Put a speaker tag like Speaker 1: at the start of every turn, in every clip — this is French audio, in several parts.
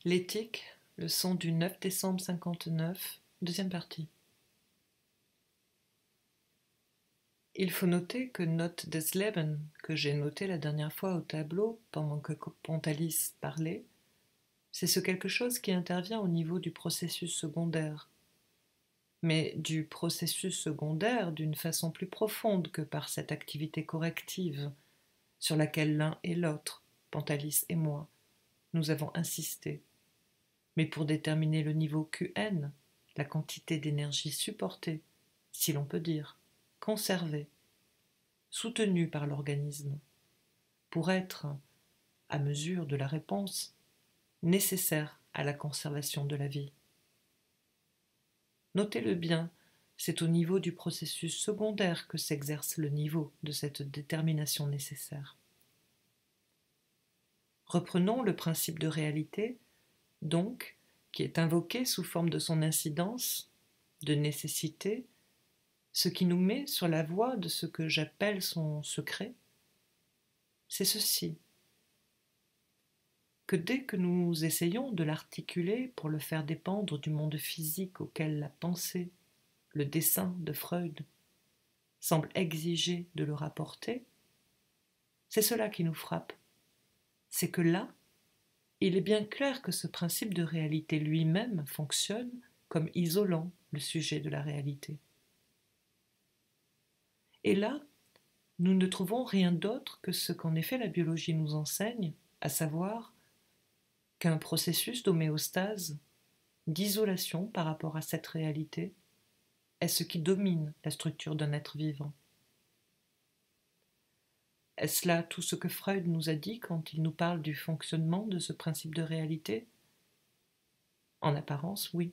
Speaker 1: L'éthique, leçon du 9 décembre 59, deuxième partie. Il faut noter que Note des Leben, que j'ai noté la dernière fois au tableau pendant que Pontalis parlait, c'est ce quelque chose qui intervient au niveau du processus secondaire, mais du processus secondaire d'une façon plus profonde que par cette activité corrective sur laquelle l'un et l'autre, Pontalis et moi, nous avons insisté, mais pour déterminer le niveau QN, la quantité d'énergie supportée, si l'on peut dire, conservée, soutenue par l'organisme, pour être, à mesure de la réponse, nécessaire à la conservation de la vie. Notez-le bien, c'est au niveau du processus secondaire que s'exerce le niveau de cette détermination nécessaire. Reprenons le principe de réalité, donc, qui est invoqué sous forme de son incidence, de nécessité, ce qui nous met sur la voie de ce que j'appelle son secret, c'est ceci, que dès que nous essayons de l'articuler pour le faire dépendre du monde physique auquel la pensée, le dessin de Freud, semble exiger de le rapporter, c'est cela qui nous frappe. C'est que là, il est bien clair que ce principe de réalité lui-même fonctionne comme isolant le sujet de la réalité. Et là, nous ne trouvons rien d'autre que ce qu'en effet la biologie nous enseigne, à savoir qu'un processus d'homéostase, d'isolation par rapport à cette réalité, est ce qui domine la structure d'un être vivant. Est-ce là tout ce que Freud nous a dit quand il nous parle du fonctionnement de ce principe de réalité? En apparence, oui.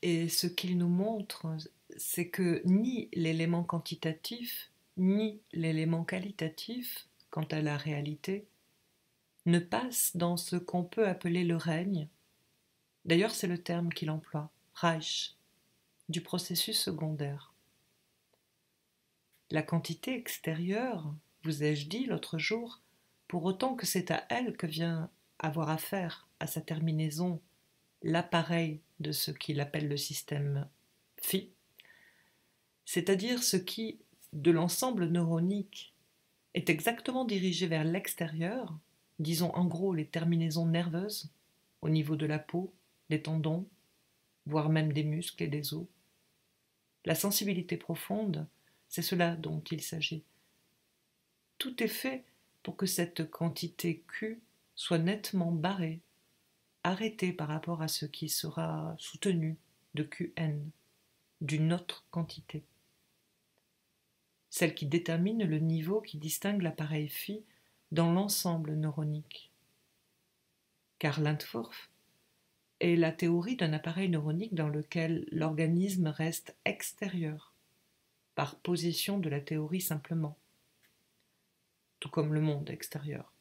Speaker 1: Et ce qu'il nous montre, c'est que ni l'élément quantitatif, ni l'élément qualitatif, quant à la réalité, ne passe dans ce qu'on peut appeler le règne. D'ailleurs, c'est le terme qu'il emploie, Reich, du processus secondaire. La quantité extérieure, vous ai-je dit l'autre jour, pour autant que c'est à elle que vient avoir affaire à sa terminaison l'appareil de ce qu'il appelle le système phi, c'est-à-dire ce qui, de l'ensemble neuronique, est exactement dirigé vers l'extérieur, disons en gros les terminaisons nerveuses, au niveau de la peau, des tendons, voire même des muscles et des os. La sensibilité profonde, c'est cela dont il s'agit. Tout est fait pour que cette quantité Q soit nettement barrée, arrêtée par rapport à ce qui sera soutenu de QN, d'une autre quantité. Celle qui détermine le niveau qui distingue l'appareil phi dans l'ensemble neuronique. Car l'Entwurf est la théorie d'un appareil neuronique dans lequel l'organisme reste extérieur, par position de la théorie simplement, tout comme le monde extérieur.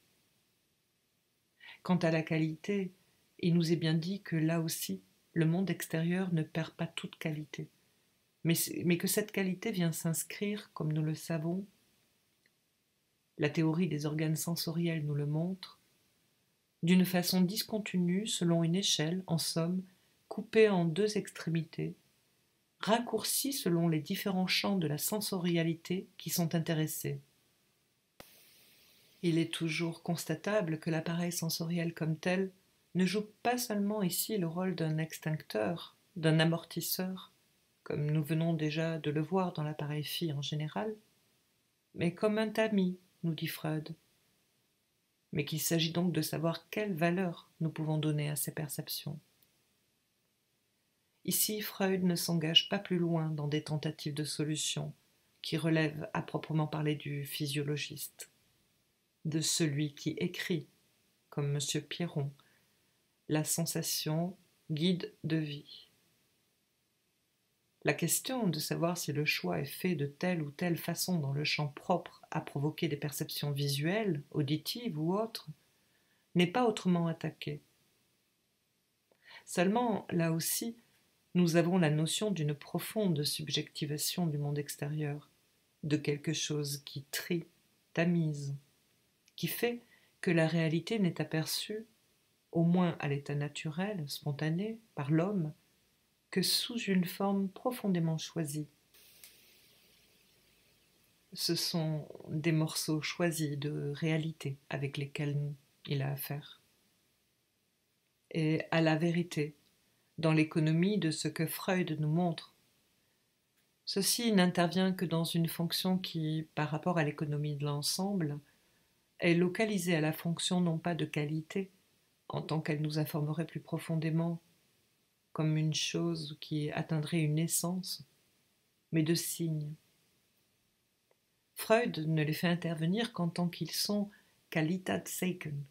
Speaker 1: Quant à la qualité, il nous est bien dit que là aussi, le monde extérieur ne perd pas toute qualité, mais que cette qualité vient s'inscrire, comme nous le savons, la théorie des organes sensoriels nous le montre, d'une façon discontinue selon une échelle, en somme, coupée en deux extrémités, raccourcie selon les différents champs de la sensorialité qui sont intéressés. Il est toujours constatable que l'appareil sensoriel comme tel ne joue pas seulement ici le rôle d'un extincteur, d'un amortisseur, comme nous venons déjà de le voir dans l'appareil phi en général, mais comme un tamis, nous dit Freud, mais qu'il s'agit donc de savoir quelle valeur nous pouvons donner à ces perceptions. Ici, Freud ne s'engage pas plus loin dans des tentatives de solution qui relèvent à proprement parler du physiologiste, de celui qui écrit, comme M. Piron, la sensation guide de vie. La question de savoir si le choix est fait de telle ou telle façon dans le champ propre à provoquer des perceptions visuelles, auditives ou autres, n'est pas autrement attaquée. Seulement, là aussi, nous avons la notion d'une profonde subjectivation du monde extérieur, de quelque chose qui trie, tamise, qui fait que la réalité n'est aperçue au moins à l'état naturel, spontané, par l'homme, que sous une forme profondément choisie. Ce sont des morceaux choisis de réalité avec lesquels il a affaire. Et à la vérité, dans l'économie de ce que Freud nous montre, ceci n'intervient que dans une fonction qui, par rapport à l'économie de l'ensemble, est localisée à la fonction non pas de qualité, en tant qu'elle nous informerait plus profondément comme une chose qui atteindrait une essence, mais de signes. Freud ne les fait intervenir qu'en tant qu'ils sont Qualitätszeichen,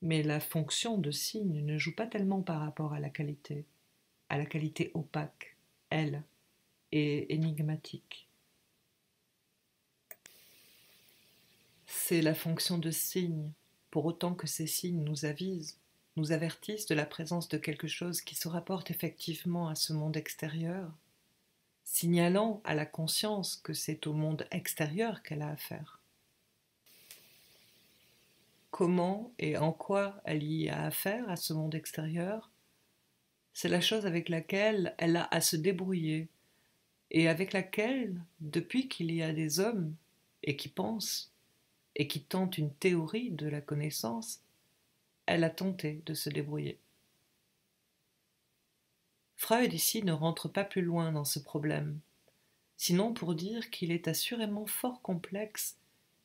Speaker 1: mais la fonction de signe ne joue pas tellement par rapport à la qualité opaque, elle, et énigmatique. C'est la fonction de signe, pour autant que ces signes nous avisent, nous avertissent de la présence de quelque chose qui se rapporte effectivement à ce monde extérieur, signalant à la conscience que c'est au monde extérieur qu'elle a affaire. Comment et en quoi elle y a affaire à ce monde extérieur, c'est la chose avec laquelle elle a à se débrouiller et avec laquelle, depuis qu'il y a des hommes et qui pensent et qui tentent une théorie de la connaissance, elle a tenté de se débrouiller. Freud ici ne rentre pas plus loin dans ce problème, sinon pour dire qu'il est assurément fort complexe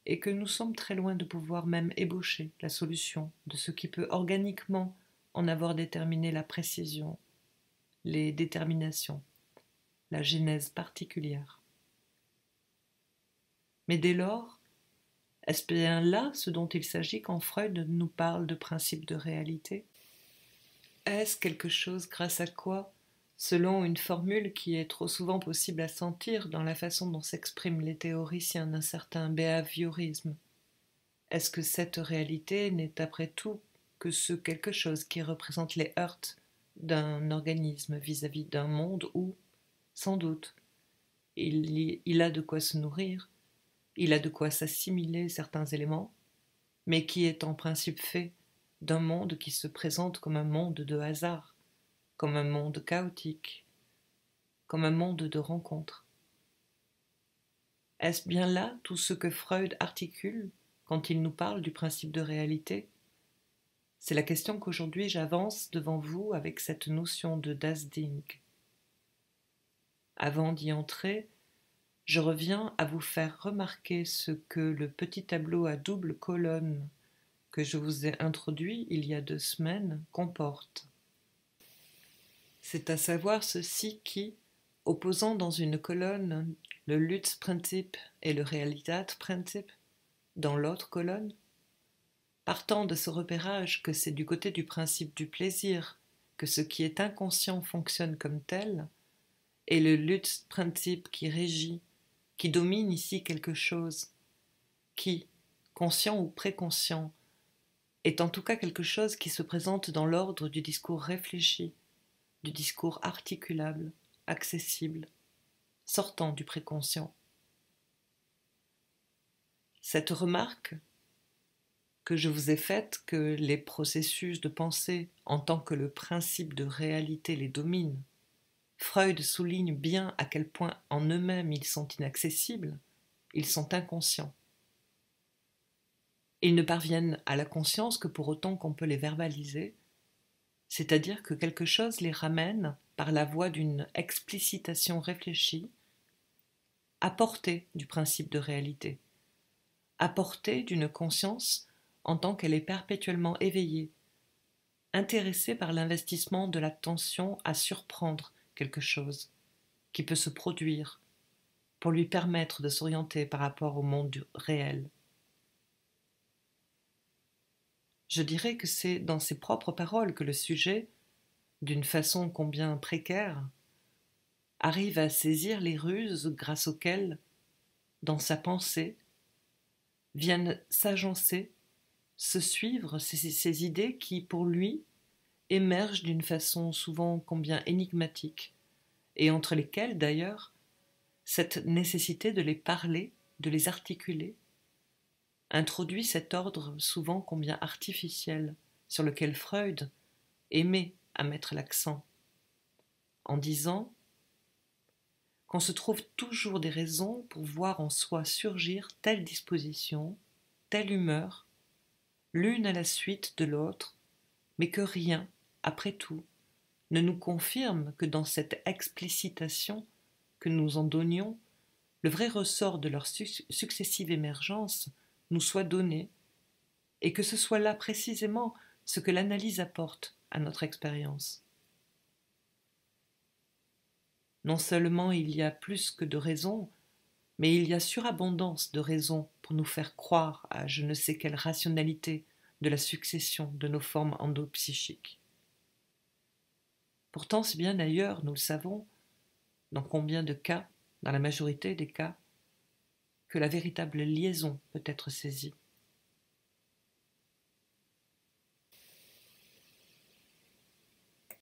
Speaker 1: et que nous sommes très loin de pouvoir même ébaucher la solution de ce qui peut organiquement en avoir déterminé la précision, les déterminations, la genèse particulière. Mais dès lors, est-ce bien là ce dont il s'agit quand Freud nous parle de principe de réalité? Est-ce quelque chose grâce à quoi, selon une formule qui est trop souvent possible à sentir dans la façon dont s'expriment les théoriciens d'un certain behaviorisme, est-ce que cette réalité n'est après tout que ce quelque chose qui représente les heurts d'un organisme vis-à-vis d'un monde où, sans doute, il a de quoi se nourrir, il a de quoi s'assimiler certains éléments, mais qui est en principe fait d'un monde qui se présente comme un monde de hasard, comme un monde chaotique, comme un monde de rencontres. Est-ce bien là tout ce que Freud articule quand il nous parle du principe de réalité? C'est la question qu'aujourd'hui j'avance devant vous avec cette notion de Das Ding. Avant d'y entrer, je reviens à vous faire remarquer ce que le petit tableau à double colonne que je vous ai introduit il y a 2 semaines comporte. C'est à savoir ceci qui, opposant dans une colonne le Lutz-Prinzip et le Realitätsprinzip, dans l'autre colonne, partant de ce repérage que c'est du côté du principe du plaisir que ce qui est inconscient fonctionne comme tel, et le Lutz-Prinzip qui régit, qui domine ici quelque chose, qui, conscient ou préconscient, est en tout cas quelque chose qui se présente dans l'ordre du discours réfléchi, du discours articulable, accessible, sortant du préconscient. Cette remarque que je vous ai faite que les processus de pensée en tant que le principe de réalité les dominent, Freud souligne bien à quel point en eux-mêmes ils sont inaccessibles, ils sont inconscients. Ils ne parviennent à la conscience que pour autant qu'on peut les verbaliser, c'est-à-dire que quelque chose les ramène, par la voie d'une explicitation réfléchie, à portée du principe de réalité, à portée d'une conscience en tant qu'elle est perpétuellement éveillée, intéressée par l'investissement de l'attention à surprendre quelque chose qui peut se produire pour lui permettre de s'orienter par rapport au monde réel. Je dirais que c'est dans ses propres paroles que le sujet, d'une façon combien précaire, arrive à saisir les ruses grâce auxquelles, dans sa pensée, viennent s'agencer, se suivre ces idées qui, pour lui, émergent d'une façon souvent combien énigmatique, et entre lesquelles, d'ailleurs, cette nécessité de les parler, de les articuler, introduit cet ordre souvent combien artificiel, sur lequel Freud aimait à mettre l'accent, en disant qu'on se trouve toujours des raisons pour voir en soi surgir telle disposition, telle humeur, l'une à la suite de l'autre, mais que rien, après tout, ne nous confirme que dans cette explicitation que nous en donnions, le vrai ressort de leur successive émergence nous soit donné, et que ce soit là précisément ce que l'analyse apporte à notre expérience. Non seulement il y a plus que de raisons, mais il y a surabondance de raisons pour nous faire croire à je ne sais quelle rationalité de la succession de nos formes endopsychiques. Pourtant, c'est bien d'ailleurs, nous le savons, dans combien de cas, dans la majorité des cas, que la véritable liaison peut être saisie.